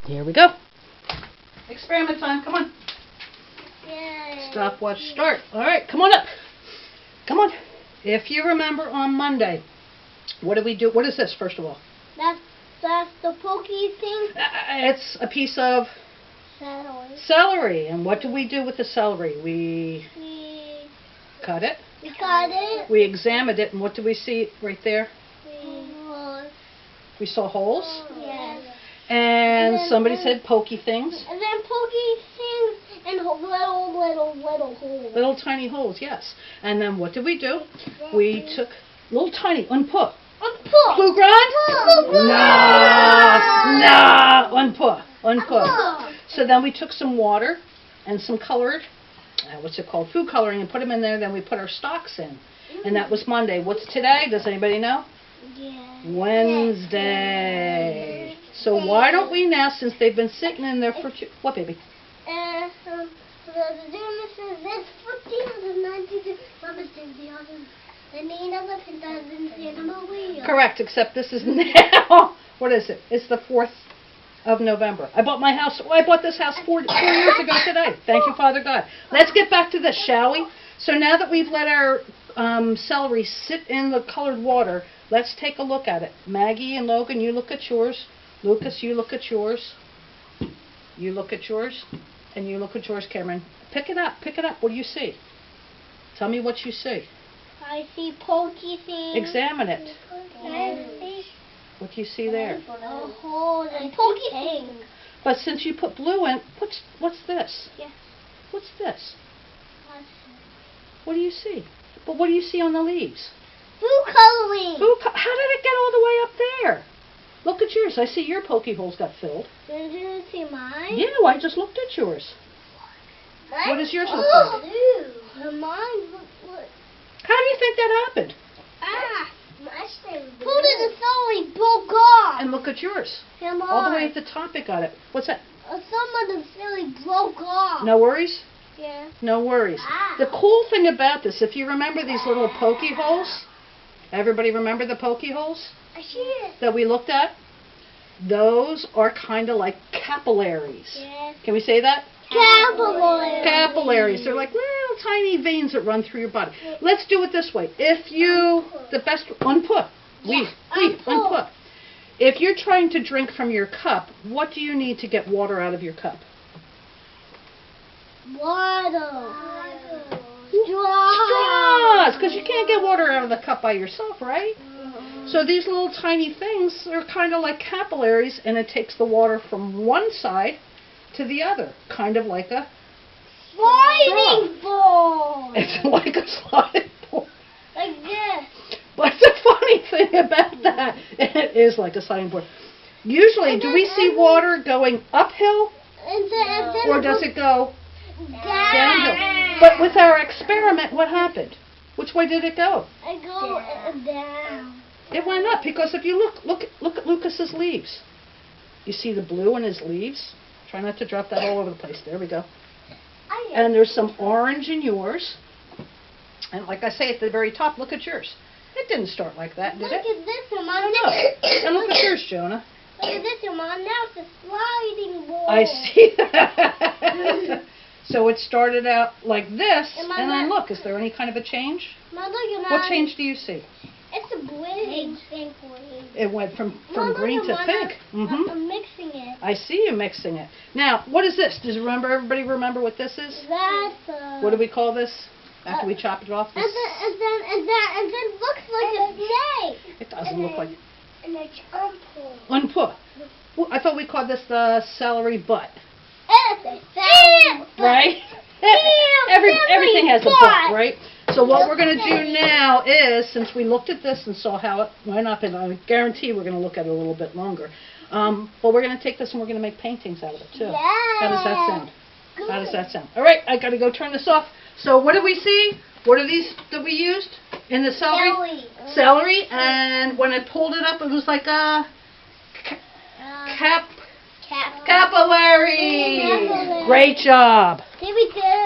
Here we go. Experiment time. Come on. Yay. Stopwatch start. All right, come on up. Come on. If you remember on Monday, what did we do? What is this, first of all? That's the pokey thing. It's a piece of celery. And what do we do with the celery? We cut it. We cut it. We examined it, and what do we see right there? We saw holes. Yes. And somebody said pokey things. And then pokey things and little holes. Little tiny holes, yes. And then what did we do? We took little tiny, unput. Blue grind? Unput. So then we took some water and some colored, food coloring, and put them in there. Then we put our stalks in. And that was Monday. What's today? Does anybody know? Yeah. Wednesday. So why don't we now, since they've been sitting in there for what, baby? Correct, except this is now, what is it? It's the 4th of November. I bought this house 4 years ago today. Thank you, Father God. Let's get back to this, shall we? So now that we've let our celery sit in the colored water, let's take a look at it. Maggie and Logan, you look at yours. Lucas, you look at yours. You look at yours. And you look at yours, Cameron. Pick it up. What do you see? Tell me what you see. I see pokey things. Examine it. What do you see there? A hole and pokey things. But since you put blue in, what's this? Yeah. What's this? What do you see? But what do you see on the leaves? Food coloring. How did it get all the way up there? Look at yours. I see your pokey holes got filled. Did you see mine? Yeah, I just looked at yours. What does yours look like? Mine How do you think that happened? Pulled in the celery broke off. And look at yours. Come on. All the way at the top it got it. What's that? Some of the celery broke off. No worries? Yeah. No worries. The cool thing about this, if you remember these little pokey holes, everybody remember the pokey holes? I see it. That we looked at? Those are kind of like capillaries. Yes. Can we say that? Capillaries. Capillaries. They're like little tiny veins that run through your body. Let's do it this way. Unput. If you're trying to drink from your cup, what do you need to get water out of your cup? Water. Straws. Because you can't get water out of the cup by yourself, right? So these little tiny things are kind of like capillaries, and it takes the water from one side to the other, kind of like a sliding board. It's like a sliding board. Like this. But the funny thing about that, it is like a sliding board. Usually, do we see water going uphill, or does it go downhill? But with our experiment, what happened? Which way did it go? It goes down. It went up, because if you look at Lucas's leaves. You see the blue in his leaves? Try not to drop that all over the place. There we go. And there's some orange in yours. And like I say at the very top, look at yours. It didn't start like that, did it? Look at this one, Mom. And look at yours, Jonah. Look at this one, Mom. Now it's a sliding board. I see that. So it started out like this, and then look, is there any kind of a change? Mom, look at What change do you see? It's a green. It went from green to pink. I'm mixing it. I see you mixing it. Now, what is this? Does everybody remember what this is? That's What do we call this? After we chop it off? And then looks like a snake. It doesn't look like it. And it's unpulled. Unput. Well, I thought we called this the celery butt. Right? Everything has a butt, right? So what we're going to do now is, since we looked at this and saw how it went up, and I guarantee we're going to look at it a little bit longer, but we're going to take this and we're going to make paintings out of it, too. Yeah. How does that sound? Good. How does that sound? All right, I got to go turn this off. So what do we see? What are these that we used in the celery? Celery, and when I pulled it up, it was like a capillary. Great job. Here we go.